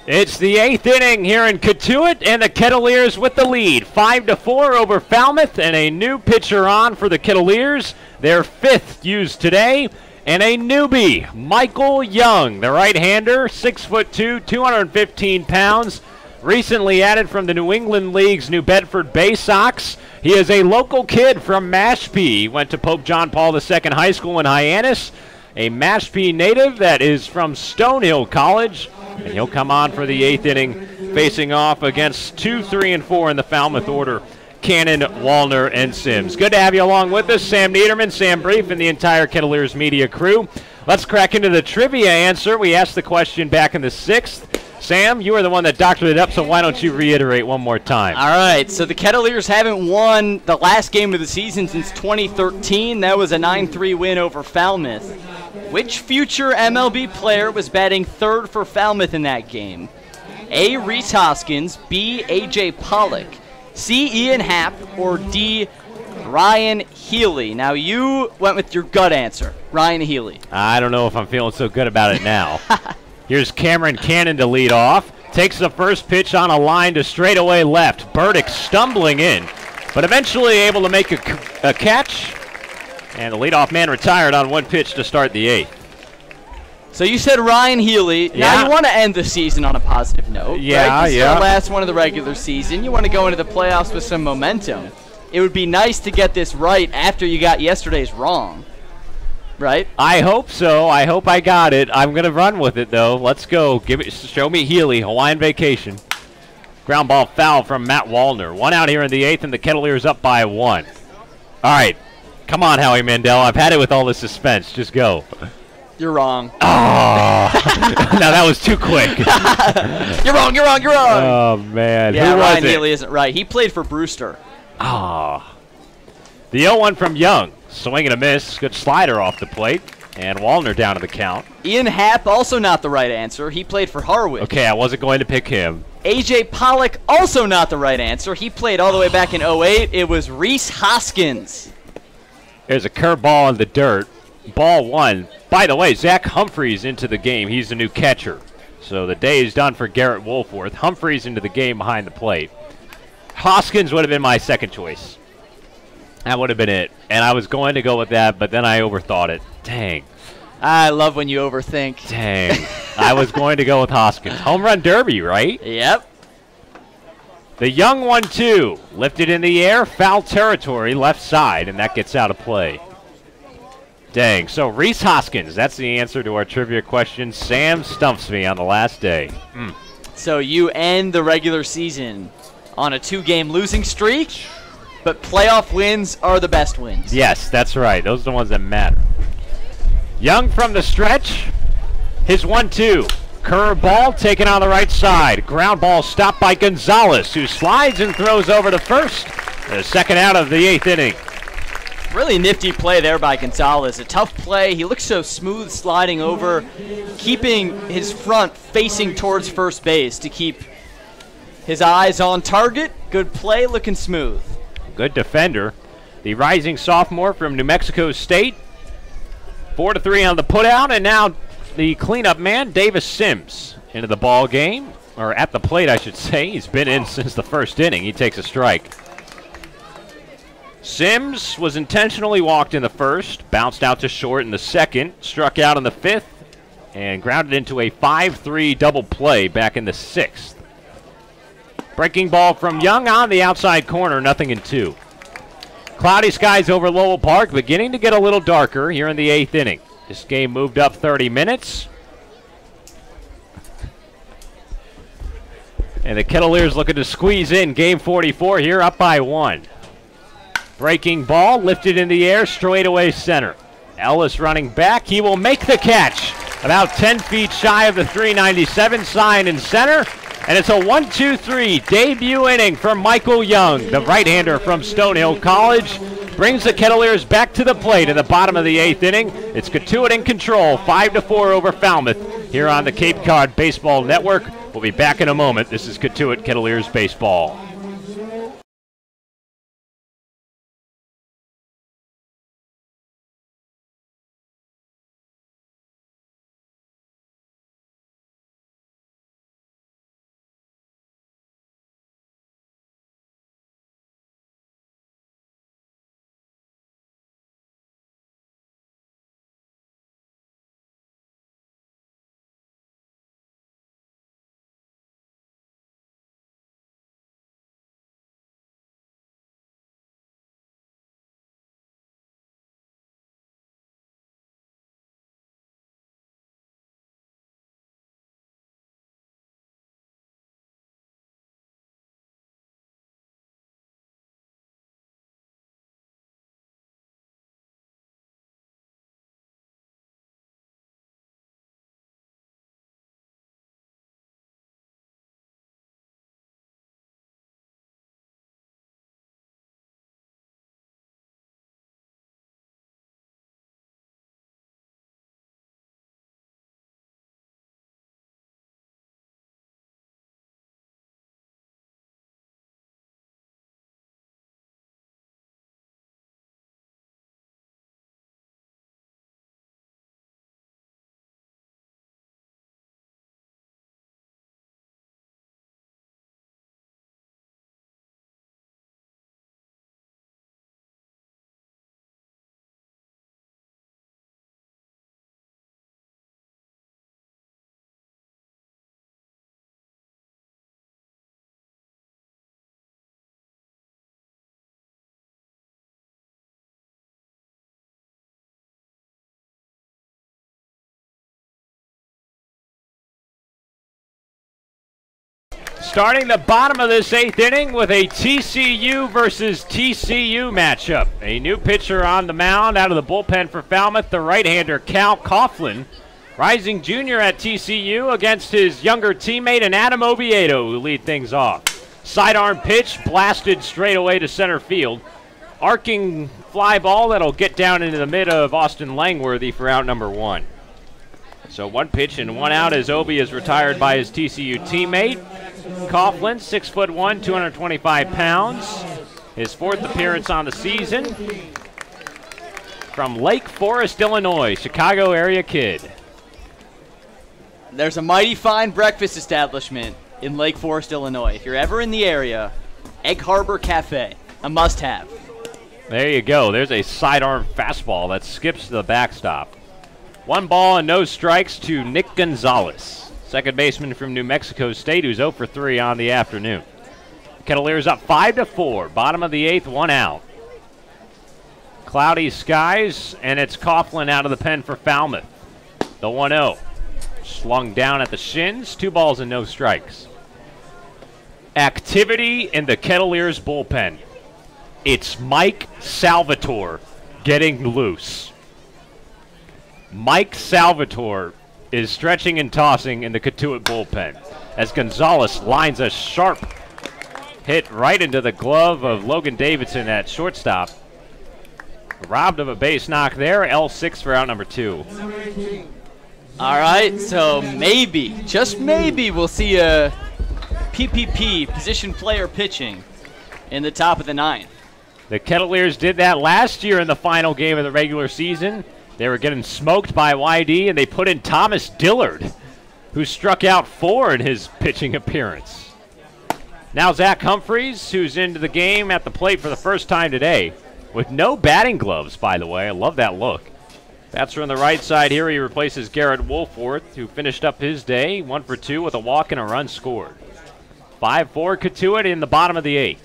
It's the 8th inning here in Cotuit, and the Kettleers with the lead, 5-4 over Falmouth, and a new pitcher on for the Kettleers, their 5th used today, and a newbie, Michael Young, the right-hander, 6'2", 215 pounds, recently added from the New England League's New Bedford Bay Sox. He is a local kid from Mashpee. He went to Pope John Paul II High School in Hyannis, a Mashpee native that is from Stonehill College. And he'll come on for the 8th inning, facing off against 2, 3, and 4 in the Falmouth order, Cannon, Wallner, and Sims. Good to have you along with us, Sam Niederman, Sam Brief, and the entire Kettleers media crew. Let's crack into the trivia answer. We asked the question back in the 6th. Sam, you were the one that doctored it up, so why don't you reiterate one more time? All right, so the Kettleers haven't won the last game of the season since 2013. That was a 9-3 win over Falmouth. Which future MLB player was batting third for Falmouth in that game? A. Rhys Hoskins, B. A.J. Pollock, C. Ian Happ, or D. Ryan Healy? Now, you went with your gut answer, Ryan Healy. I don't know if I'm feeling so good about it now. Here's Cameron Cannon to lead off. Takes the first pitch on a line to straightaway left. Burdick stumbling in, but eventually able to make a catch. And the leadoff man retired on one pitch to start the 8th. So you said Ryan Healy. Yeah. Now you want to end the season on a positive note. Yeah, right? This is yeah. the last one of the regular season. You want to go into the playoffs with some momentum. It would be nice to get this right after you got yesterday's wrong. Right? I hope so. I hope I got it. I'm going to run with it, though. Let's go. Show me Healy, Hawaiian Vacation. Ground ball foul from Matt Wallner. 1 out here in the 8th, and the Kettleers up by 1. All right. Come on, Howie Mandel. I've had it with all the suspense. Just go. You're wrong. Oh. Now that was too quick. You're wrong, you're wrong, you're wrong. Oh, man. Yeah, Who was Ryan it? Healy isn't right. He played for Brewster. Oh. The 0-1 from Young. Swing and a miss. Good slider off the plate. And Wallner down to the count. Ian Happ, also not the right answer. He played for Harwich. Okay, I wasn't going to pick him. A.J. Pollock, also not the right answer. He played all the way back in 08. It was Rhys Hoskins. There's a curveball in the dirt. Ball 1. By the way, Zach Humphreys into the game. He's the new catcher. So the day is done for Garrett Wolforth. Humphreys into the game behind the plate. Hoskins would have been my second choice. That would have been it. And I was going to go with that, but then I overthought it. Dang. I love when you overthink. Dang. I was going to go with Hoskins. Home run derby, right? Yep. The Young 1-2. Lifted in the air, foul territory, left side, and that gets out of play. Dang. So Rhys Hoskins, that's the answer to our trivia question. Sam stumps me on the last day. So you end the regular season on a 2-game losing streak, but playoff wins are the best wins. Yes, that's right. Those are the ones that matter. Young from the stretch. His 1-2. Curve ball taken on the right side. Ground ball stopped by Gonzalez, who slides and throws over to first. The second out of the 8th inning. Really nifty play there by Gonzalez. A tough play. He looks so smooth sliding over, keeping his front facing towards first base to keep his eyes on target. Good play, looking smooth. Good defender. The rising sophomore from New Mexico State. 4-3 on the putout, and now the cleanup man, Davis Sims, into the ball game, or at the plate, I should say. He's been in since the first inning. He takes a strike. Sims was intentionally walked in the first, bounced out to short in the second, struck out in the 5th, and grounded into a 5-3 double play back in the 6th. Breaking ball from Young on the outside corner, 0-2. Cloudy skies over Lowell Park, beginning to get a little darker here in the 8th inning. This game moved up 30 minutes. And the Kettleers looking to squeeze in game 44 here, up by 1. Breaking ball, lifted in the air, straightaway center. Ellis running back. He will make the catch. About 10 feet shy of the 397 sign in center. And it's a 1-2-3 debut inning for Michael Young, the right-hander from Stonehill College. Brings the Kettleers back to the plate in the bottom of the 8th inning. It's Cotuit in control, 5-4 over Falmouth here on the Cape Cod Baseball Network. We'll be back in a moment. This is Cotuit Kettleers Baseball. Starting the bottom of this 8th inning with a TCU versus TCU matchup. A new pitcher on the mound out of the bullpen for Falmouth, the right-hander Cal Coughlin. Rising junior at TCU against his younger teammate and Adam Oviedo, who lead things off. Sidearm pitch blasted straight away to center field. Arcing fly ball that'll get down into the mid of Austin Langworthy for out number 1. So 1 pitch and 1 out as Obi is retired by his TCU teammate. Coughlin, 6'1", 225 pounds. His 4th appearance on the season. From Lake Forest, Illinois, Chicago area kid. There's a mighty fine breakfast establishment in Lake Forest, Illinois. If you're ever in the area, Egg Harbor Cafe, a must-have. There you go. There's a sidearm fastball that skips the backstop. 1 ball and no strikes to Nick Gonzalez, second baseman from New Mexico State, who's 0 for 3 on the afternoon. Kettleers up 5-4, bottom of the 8th, 1 out. Cloudy skies, and it's Coughlin out of the pen for Falmouth. The 1-0. Slung down at the shins, 2 balls and no strikes. Activity in the Kettleers bullpen. It's Mike Salvatore getting loose. Mike Salvatore is stretching and tossing in the Cotuit bullpen as Gonzalez lines a sharp hit right into the glove of Logan Davidson at shortstop. Robbed of a base knock there. L6 for out number 2. All right, so maybe, just maybe, we'll see a PPP, position player pitching, in the top of the 9th. The Kettleers did that last year in the final game of the regular season. They were getting smoked by YD, and they put in Thomas Dillard, who struck out 4 in his pitching appearance. Now Zach Humphreys, who's into the game at the plate for the first time today, with no batting gloves, by the way. I love that look. Bats are on the right side here. He replaces Garrett Wolforth, who finished up his day 1 for 2 with a walk and a run scored. 5-4 Cotuit in the bottom of the 8th.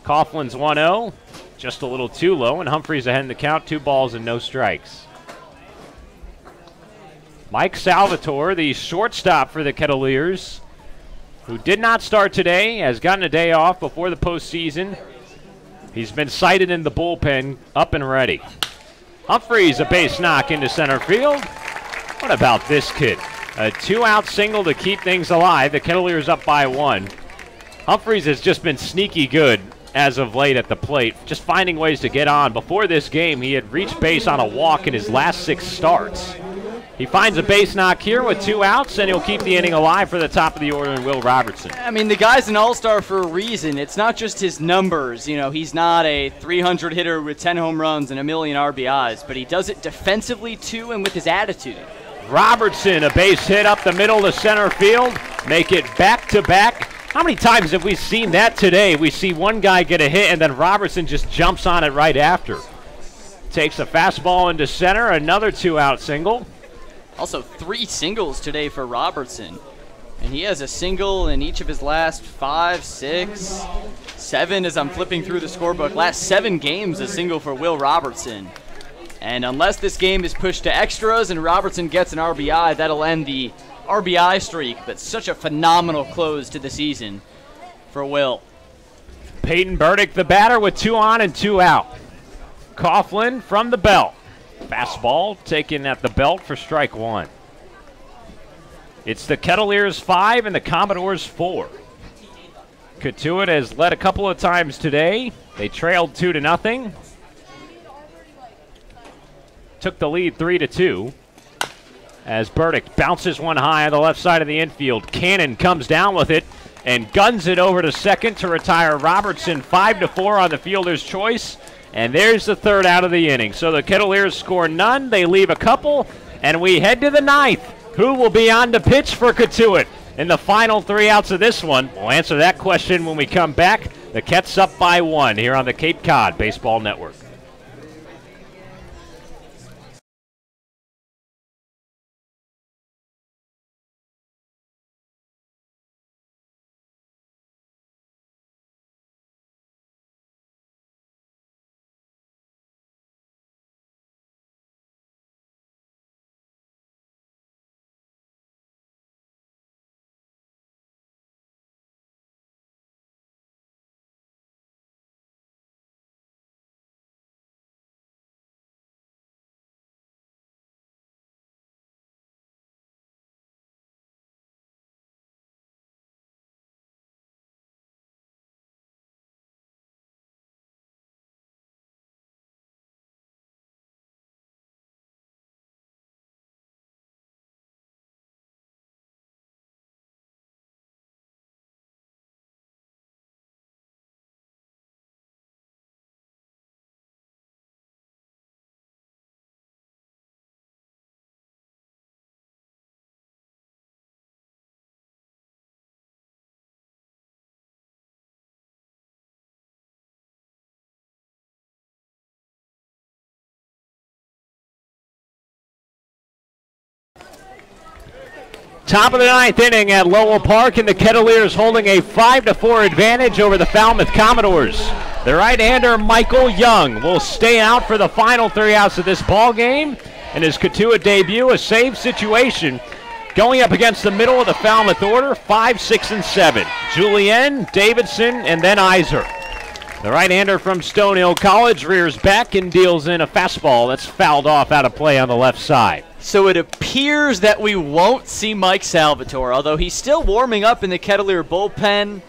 Coughlin's 1-0, just a little too low, and Humphreys ahead in the count, 2 balls and no strikes. Mike Salvatore, the shortstop for the Kettleers, who did not start today, has gotten a day off before the postseason. He's been sighted in the bullpen, up and ready. Humphreys, a base knock into center field. What about this kid? A 2-out single to keep things alive. The Kettleers up by 1. Humphreys has just been sneaky good as of late at the plate, just finding ways to get on. Before this game, he had reached base on a walk in his last 6 starts. He finds a base knock here with 2 outs, and he'll keep the inning alive for the top of the order in Will Robertson. I mean, the guy's an all-star for a reason. It's not just his numbers. You know, he's not a 300 hitter with 10 home runs and a million RBIs, but he does it defensively, too, and with his attitude. Robertson, a base hit up the middle to center field. Make it back-to-back. How many times have we seen that today? We see one guy get a hit, and then Robertson just jumps on it right after. Takes a fastball into center, another 2-out single. Also 3 singles today for Robertson. And he has a single in each of his last 5, 6, 7 as I'm flipping through the scorebook. Last 7 games, a single for Will Robertson. And unless this game is pushed to extras and Robertson gets an RBI, that'll end the RBI streak. But such a phenomenal close to the season for Will. Peyton Burdick, the batter, with 2 on and 2 out. Coughlin from the belt. Fastball taken at the belt for strike 1. It's the Kettleers 5 and the Commodores 4. Cotuit has led a couple of times today. They trailed 2-0. Took the lead 3-2. As Burdick bounces one high on the left side of the infield. Cannon comes down with it and guns it over to second to retire Robertson. 5-4 on the fielder's choice. And there's the 3rd out of the inning. So the Kettleers score none. They leave a couple. And we head to the 9th. Who will be on to pitch for Cotuit in the final 3 outs of this one? We'll answer that question when we come back. The Kets up by 1 here on the Cape Cod Baseball Network. Top of the ninth inning at Lowell Park, and the Kettleers holding a 5-4 advantage over the Falmouth Commodores. The right-hander Michael Young will stay out for the final 3 outs of this ball game. In his Cotuit debut, a save situation going up against the middle of the Falmouth order, 5, 6, and 7. Julien, Davidson, and then Iser. The right-hander from Stonehill College rears back and deals in a fastball that's fouled off out of play on the left side. So it appears that we won't see Mike Salvatore, although he's still warming up in the Kettleer bullpen.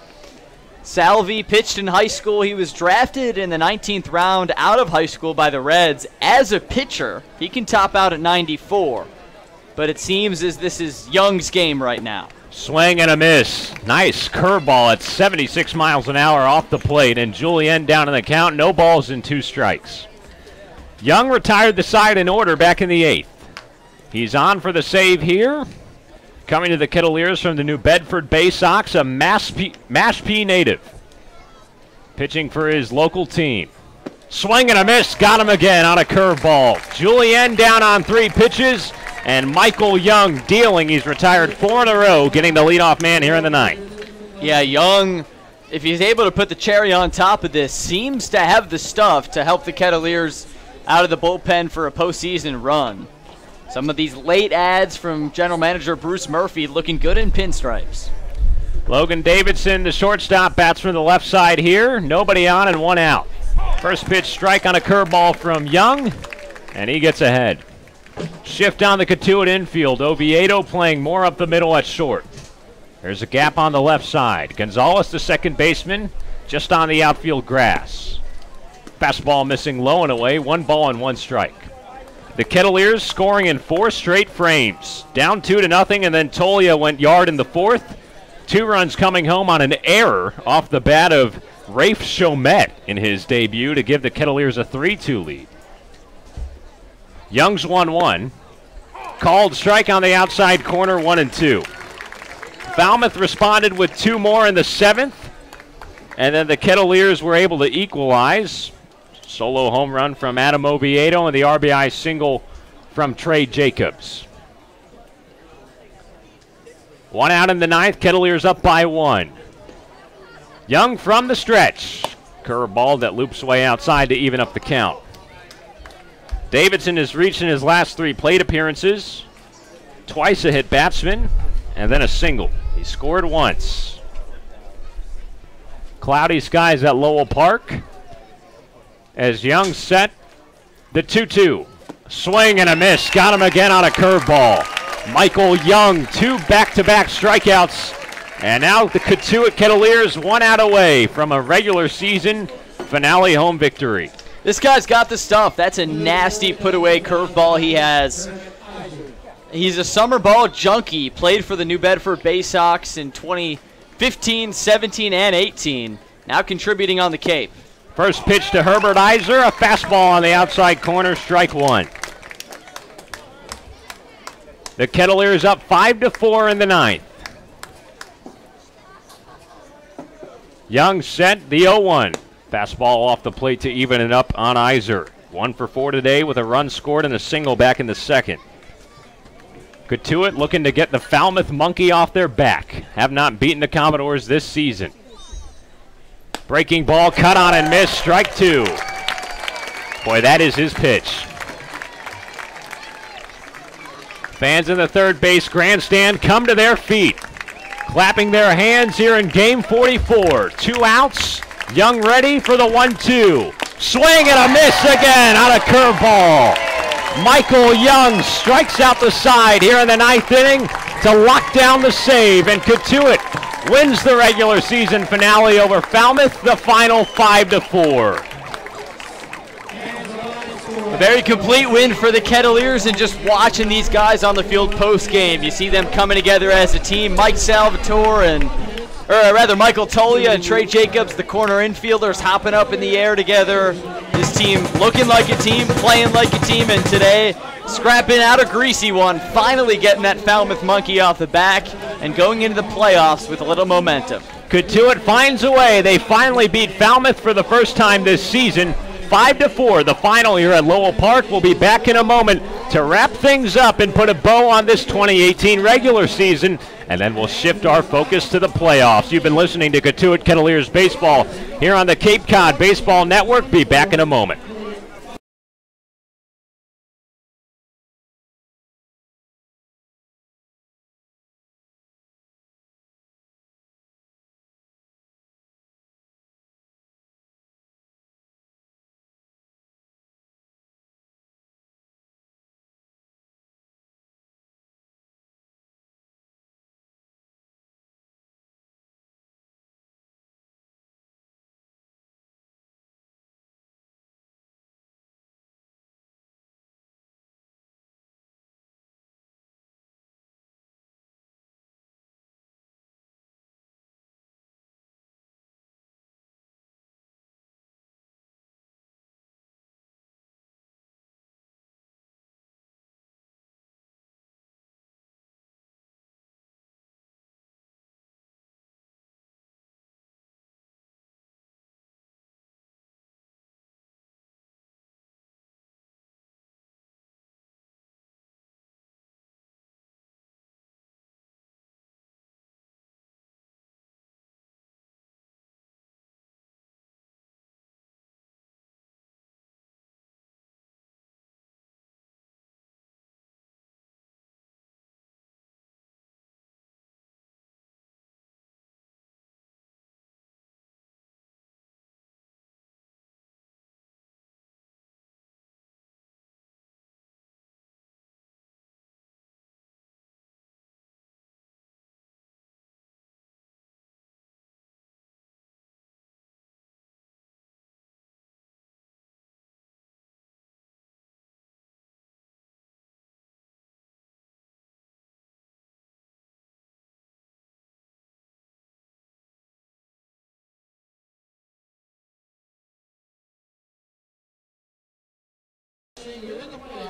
Salvi pitched in high school. He was drafted in the 19th round out of high school by the Reds as a pitcher. He can top out at 94, but it seems as this is Young's game right now. Swing and a miss. Nice curveball at 76 miles an hour off the plate, and Julien down in the count. No balls and 2 strikes. Young retired the side in order back in the 8th. He's on for the save here. Coming to the Kettleers from the New Bedford Bay Sox, a Mashpee native. Pitching for his local team. Swing and a miss. Got him again on a curveball. Julien down on 3 pitches, and Michael Young dealing. He's retired 4 in a row, getting the leadoff man here in the 9th. Yeah, Young, if he's able to put the cherry on top of this, seems to have the stuff to help the Kettleers out of the bullpen for a postseason run. Some of these late ads from general manager Bruce Murphy looking good in pinstripes. Logan Davidson, the shortstop, bats from the left side here. Nobody on and 1 out. First pitch strike on a curveball from Young, and he gets ahead. Shift on the Cotuit infield. Oviedo playing more up the middle at short. There's a gap on the left side. Gonzalez, the second baseman, just on the outfield grass. Fastball missing low and away. 1 ball and 1 strike. The Kettleers scoring in 4 straight frames. Down 2-0, and then Tolia went yard in the 4th. 2 runs coming home on an error off the bat of Rafe Chomet in his debut to give the Kettleers a 3-2 lead. Young's 1-1. Called strike on the outside corner, 1-2. Falmouth responded with 2 more in the 7th, and then the Kettleers were able to equalize. Solo home run from Adam Oviedo and the RBI single from Trey Jacobs. 1 out in the 9th. Kettleers up by 1. Young from the stretch. Curveball that loops way outside to even up the count. Davidson has reached in his last 3 plate appearances. Twice a hit batsman and then a single. He scored once. Cloudy skies at Lowell Park. As Young set the 2-2. Swing and a miss. Got him again on a curveball. Michael Young, 2 back-to-back strikeouts. And now the Cotuit Kettleers 1 out away from a regular season finale home victory. This guy's got the stuff. That's a nasty put-away curveball he has. He's a summer ball junkie. Played for the New Bedford Bay Sox in 2015, 17, and 18. Now contributing on the Cape. First pitch to Herbert Iser, a fastball on the outside corner, strike 1. The Kettleers up 5-4 in the 9th. Young set the 0-1. Fastball off the plate to even it up on Iser. 1 for 4 today with a run scored and a single back in the 2nd. Cotuit looking to get the Falmouth monkey off their back. Have not beaten the Commodores this season. Breaking ball, cut on and miss, strike 2. Boy, that is his pitch. Fans in the third base grandstand come to their feet, clapping their hands here in game 44. 2 outs, Young ready for the 1-2. Swing and a miss again on a curveball. Michael Young strikes out the side here in the 9th inning to lock down the save, and Cotuit wins the regular season finale over Falmouth, the final 5-4. A very complete win for the Kettleers, and just watching these guys on the field post-game, you see them coming together as a team. Mike Salvatore Michael Tolia and Trey Jacobs, the corner infielders, hopping up in the air together. This team looking like a team, playing like a team, and today scrapping out a greasy one, finally getting that Falmouth monkey off the back and going into the playoffs with a little momentum. Cotuit finds a way. They finally beat Falmouth for the first time this season, 5-4, the final here at Lowell Park. We'll be back in a moment to wrap things up and put a bow on this 2018 regular season, and then we'll shift our focus to the playoffs. You've been listening to Cotuit Kettleers Baseball here on the Cape Cod Baseball Network. Be back in a moment.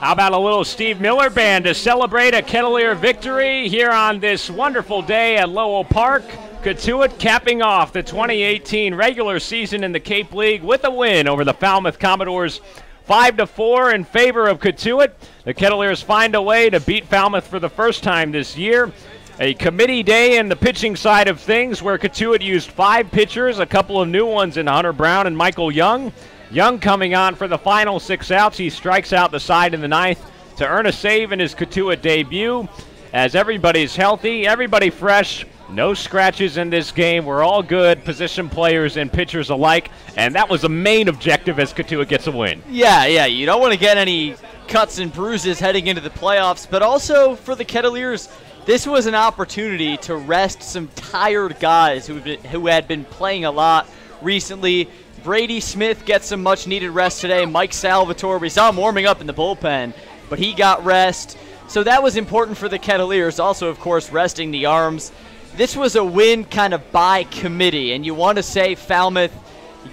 How about a little Steve Miller Band to celebrate a Kettleer victory here on this wonderful day at Lowell Park. Cotuit capping off the 2018 regular season in the Cape League with a win over the Falmouth Commodores 5-4 in favor of Cotuit. The Kettleers find a way to beat Falmouth for the first time this year. A committee day in the pitching side of things where Cotuit used 5 pitchers, a couple of new ones in Hunter Brown and Michael Young. Young coming on for the final 6 outs. He strikes out the side in the 9th to earn a save in his Cotuit debut. As everybody's healthy, everybody fresh, no scratches in this game. We're all good, position players and pitchers alike, and that was the main objective as Cotuit gets a win. Yeah, you don't want to get any cuts and bruises heading into the playoffs, but also for the Kettleers, this was an opportunity to rest some tired guys who had been playing a lot recently. Brady Smith gets some much-needed rest today. Mike Salvatore, we saw him warming up in the bullpen, but he got rest. So that was important for the Kettleers. Also, of course, resting the arms. This was a win kind of by committee, and you want to say Falmouth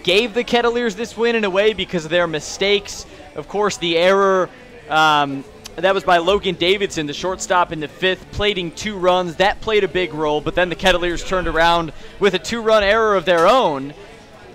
gave the Kettleers this win in a way because of their mistakes. Of course, the error that was by Logan Davidson, the shortstop in the 5th, plating 2 runs. That played a big role, but then the Kettleers turned around with a 2-run error of their own.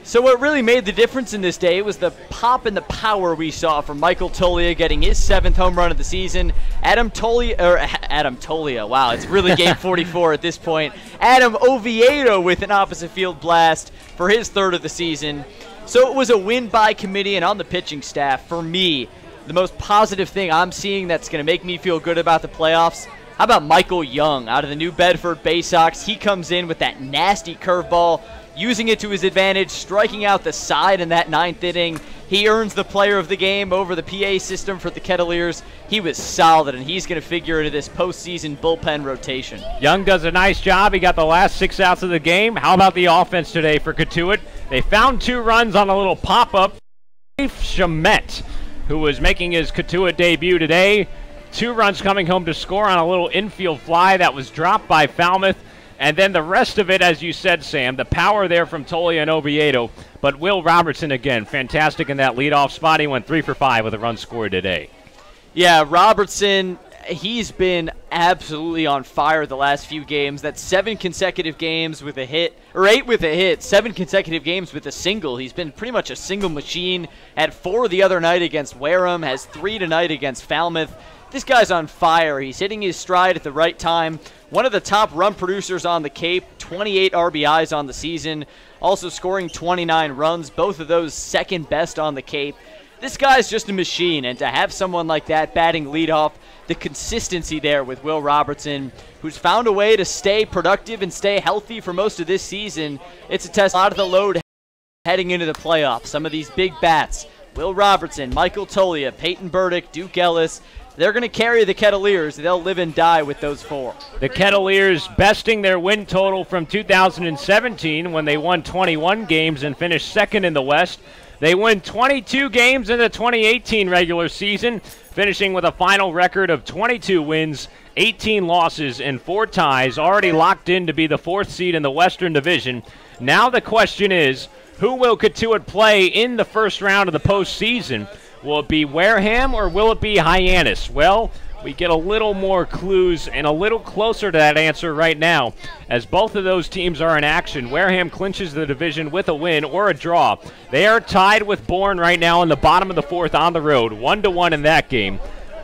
So what really made the difference in this day was the pop and the power we saw from Michael Tolia getting his 7th home run of the season. Adam Tolia, wow, it's really game 44 at this point. Adam Oviedo with an opposite field blast for his 3rd of the season. So it was a win by committee, and on the pitching staff, for me, the most positive thing I'm seeing that's going to make me feel good about the playoffs, how about Michael Young out of the New Bedford Bay Sox? He comes in with that nasty curveball, using it to his advantage, striking out the side in that 9th inning. He earns the player of the game over the PA system for the Kettleers. He was solid, and he's going to figure into this postseason bullpen rotation. Young does a nice job. He got the last 6 outs of the game. How about the offense today for Cotuit? They found 2 runs on a little pop-up. Shamet, who was making his Cotuit debut today. 2 runs coming home to score on a little infield fly that was dropped by Falmouth. And then the rest of it, as you said, Sam, the power there from Tolia and Oviedo. But Will Robertson, again, fantastic in that leadoff spot. He went 3 for 5 with a run scored today. Yeah, Robertson, he's been absolutely on fire the last few games. That's 7 consecutive games with a hit, or 8 with a hit, 7 consecutive games with a single. He's been pretty much a single machine. Had 4 the other night against Wareham, has 3 tonight against Falmouth. This guy's on fire. He's hitting his stride at the right time. One of the top run producers on the Cape, 28 RBIs on the season, also scoring 29 runs, both of those second best on the Cape. This guy's just a machine, and to have someone like that batting leadoff, the consistency there with Will Robertson, who's found a way to stay productive and stay healthy for most of this season, it's a test. A lot of the load heading into the playoffs. Some of these big bats, Will Robertson, Michael Tolia, Peyton Burdick, Duke Ellis, they're going to carry the Kettleers. They'll live and die with those 4. The Kettleers besting their win total from 2017 when they won 21 games and finished second in the West. They win 22 games in the 2018 regular season, finishing with a final record of 22 wins, 18 losses, and 4 ties, already locked in to be the 4th seed in the Western Division. Now the question is, who will Cotuit play in the first round of the postseason? Will it be Wareham or will it be Hyannis? Well, we get a little more clues and a little closer to that answer right now, as both of those teams are in action. Wareham clinches the division with a win or a draw. They are tied with Bourne right now in the bottom of the 4th on the road, 1-1 in that game.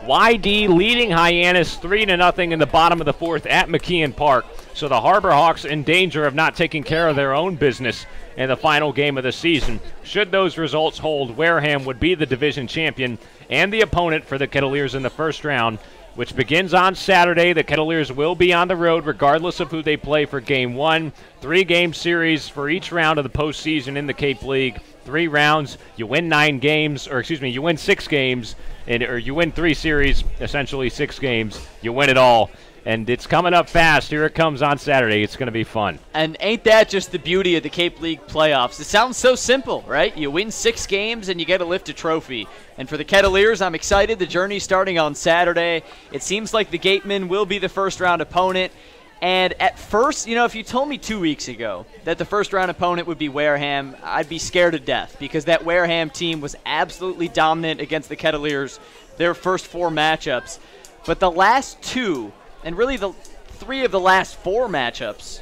YD leading Hyannis 3-0 in the bottom of the 4th at McKeon Park. So the Harbor Hawks in danger of not taking care of their own business in the final game of the season. Should those results hold, Wareham would be the division champion and the opponent for the Kettleers in the first round, which begins on Saturday. The Kettleers will be on the road regardless of who they play for Game 1. 3-game series for each round of the postseason in the Cape League. 3 rounds, you win 9 games, or excuse me, you win 6 games, or you win 3 series, essentially 6 games. You win it all. And it's coming up fast. Here it comes on Saturday. It's going to be fun. And ain't that just the beauty of the Cape League playoffs? It sounds so simple, right? You win 6 games and you get to lift a trophy. And for the Kettleers, I'm excited. The journey's starting on Saturday. It seems like the Gatemen will be the first-round opponent. And at first, if you told me 2 weeks ago that the first-round opponent would be Wareham, I'd be scared to death because that Wareham team was absolutely dominant against the Kettleers their first 4 matchups. But the last 2, and really the 3 of the last 4 matchups,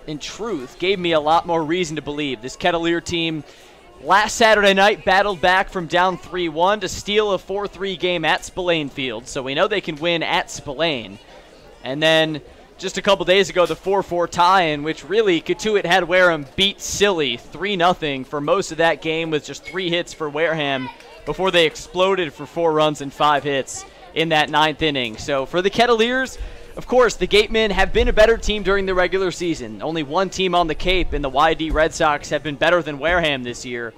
in truth, gave me a lot more reason to believe. This Kettleer team last Saturday night battled back from down 3-1 to steal a 4-3 game at Spillane Field, so we know they can win at Spillane. And then just a couple days ago, the 4-4 tie in which really Cotuit had Wareham beat silly 3-0 for most of that game with just 3 hits for Wareham before they exploded for 4 runs and 5 hits in that 9th inning. So for the Kettleers, of course, the Gatemen have been a better team during the regular season. Only one team on the Cape, and the YD Red Sox have been better than Wareham this year.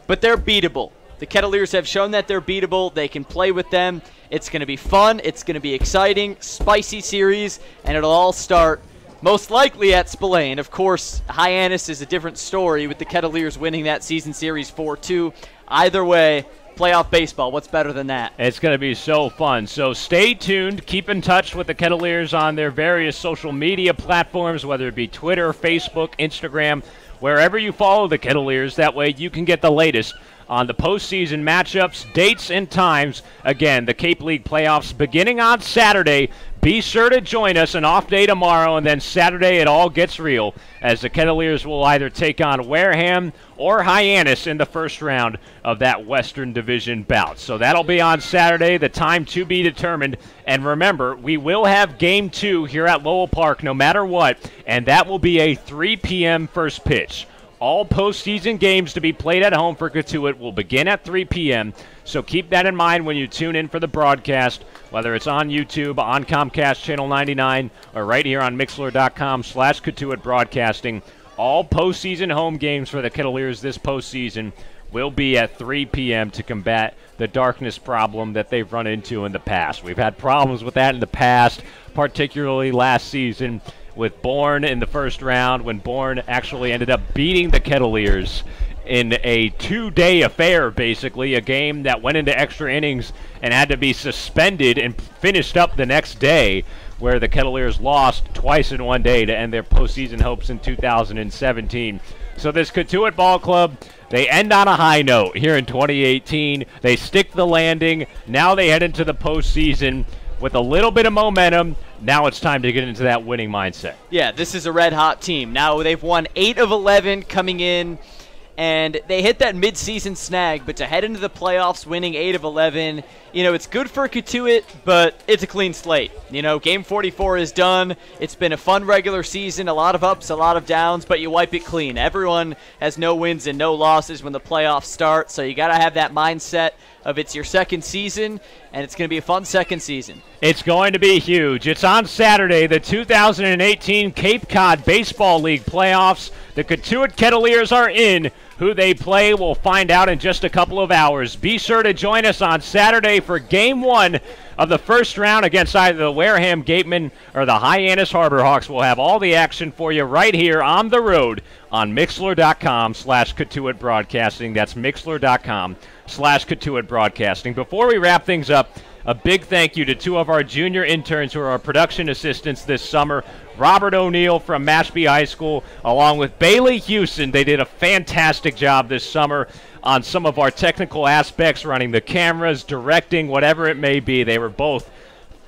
But they're beatable. The Kettleers have shown that they're beatable. They can play with them. It's going to be fun. It's going to be exciting, spicy series, and it'll all start most likely at Spillane. Of course, Hyannis is a different story with the Kettleers winning that season series 4-2. Either way, playoff baseball, what's better than that? It's going to be so fun. So stay tuned. Keep in touch with the Kettleers on their various social media platforms, whether it be Twitter, Facebook, Instagram, wherever you follow the Kettleers. That way you can get the latest on the postseason matchups, dates, and times. Again, the Cape League playoffs beginning on Saturday. Be sure to join us, an off day tomorrow, and then Saturday it all gets real as the Kettleers will either take on Wareham or Hyannis in the first round of that Western Division bout. So that'll be on Saturday, the time to be determined. And remember, we will have Game 2 here at Lowell Park no matter what, and that will be a 3 p.m. first pitch. All postseason games to be played at home for Cotuit will begin at 3 p.m., so keep that in mind when you tune in for the broadcast, whether it's on YouTube, on Comcast Channel 99, or right here on Mixler.com/Cotuit Broadcasting. All postseason home games for the Kettleers this postseason will be at 3 p.m. to combat the darkness problem that they've run into in the past. We've had problems with that in the past, particularly last season, with Bourne in the first round, when Bourne actually ended up beating the Kettleers in a 2-day affair, basically, a game that went into extra innings and had to be suspended and finished up the next day, where the Kettleers lost twice in one day to end their postseason hopes in 2017. So this Cotuit Ball Club, they end on a high note here in 2018. They stick the landing. Now they head into the postseason. with a little bit of momentum. Now it's time to get into that winning mindset. Yeah, this is a red-hot team. Now they've won 8 of 11 coming in, and they hit that mid-season snag, but to head into the playoffs winning 8 of 11, it's good for Cotuit, but it's a clean slate. Game 44 is done. It's been a fun regular season, a lot of ups, a lot of downs, but you wipe it clean. Everyone has no wins and no losses when the playoffs start, so you got to have that mindset of it's your second season, and it's going to be a fun second season. It's going to be huge. It's on Saturday, the 2018 Cape Cod Baseball League playoffs. The Cotuit Kettleers are in. Who they play, we'll find out in just a couple of hours. Be sure to join us on Saturday for Game 1 of the first round against either the Wareham Gatemen or the Hyannis Harbor Hawks. We'll have all the action for you right here on the road on Mixlr.com/Cotuit Broadcasting. That's Mixlr.com/Cotuit Broadcasting. Before we wrap things up, a big thank you to 2 of our junior interns who are our production assistants this summer. Robert O'Neill from Mashpee High School, along with Bailey Houston. They did a fantastic job this summer on some of our technical aspects, running the cameras, directing, whatever it may be. They were both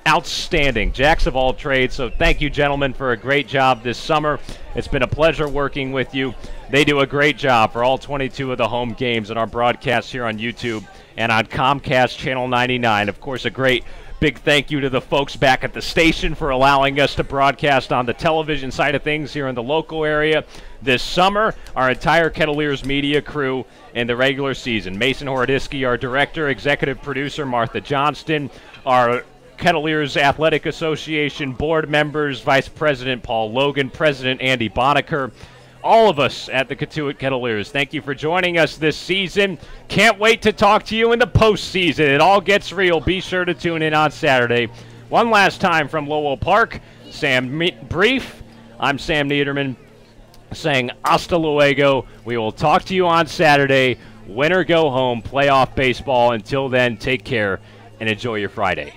outstanding, jacks of all trades. So thank you, gentlemen, for a great job this summer. It's been a pleasure working with you. They do a great job for all 22 of the home games in our broadcasts here on YouTube and on Comcast Channel 99. Of course, a great big thank you to the folks back at the station for allowing us to broadcast on the television side of things here in the local area this summer. Our entire Kettleers media crew in the regular season. Mason Horodisky, our director, executive producer, Martha Johnston, our Kettleers Athletic Association board members, Vice President Paul Logan, President Andy Bonaker, all of us at the Cotuit Kettleers. Thank you for joining us this season. Can't wait to talk to you in the postseason. It all gets real. Be sure to tune in on Saturday. One last time from Lowell Park, Brief. I'm Sam Niederman saying hasta luego. We will talk to you on Saturday. Win or go home, playoff baseball. Until then, take care and enjoy your Friday.